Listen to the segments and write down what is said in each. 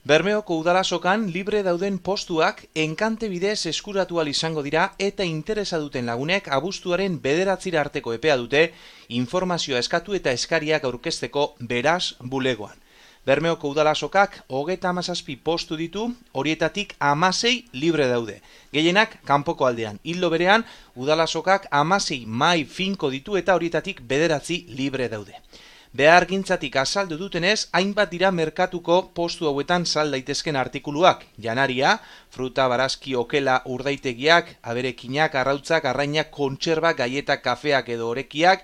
Bermeoko udalasokan libre dauden postuak enkante bidez eskuratu ahal izango dira eta interesa duten lagunek abuztuaren 9 arteko epea dute informazioa eskatu eta eskariak aurkezteko beraz bulegoan. Bermeoko udalasokak 37 postu ditu, horietatik 16 libre daude. Gehienak kanpoko aldean. Ildo berean, udalasokak 16 mahai finko ditu eta horietatik 9 libre daude. Behargintzatik azaldu dutenez, hainbat dira merkatuko postu hauetan sal daitezken artikuluak. Janaria, fruta, barazki, okela, urdaitegiak, aberekinak, arrautzak, arrainak, kontserbak, gaietak, kafeak edo orekiak,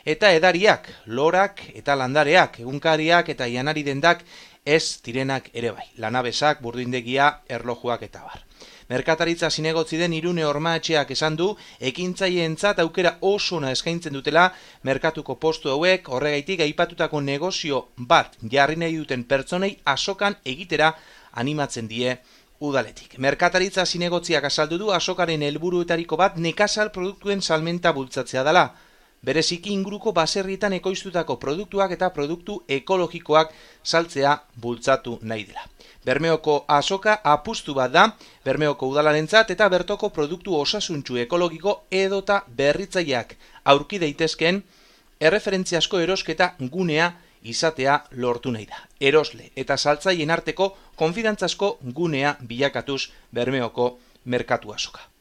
eta edariak, lorak eta landareak, egunkariak eta janari dendak ez direnak ere bai. Lanabesak, burdindegia, erlojuak eta bar. Merkataritza zinegotzi den Irune Ormaetxeak esan du, ekintzaileentzat aukera oso ona eskaintzen dutela merkatuko postu hauek, horregaitik aipatutako negozio bat jarri nahi duten pertsonei azokan egitera animatzen die udaletik. Merkataritza zinegotziak azaldu du azokaren helburuetariko bat nekazal produktuen salmenta bultzatzea dela. Bereziki inguruko baserrietan ekoiztutako produktuak eta produktu ekologikoak saltzea bultzatu nahi dela. Bermeoko azoka apustu bat da, Bermeoko udalarentzat eta bertoko produktu osasuntsu ekologiko edota berritzaileak aurki daitezkeen erreferentziazko erosketa gunea izatea lortu nahi da. Erosle eta saltzaileen arteko konfidantzazko gunea bilakatuz Bermeoko merkatu azoka.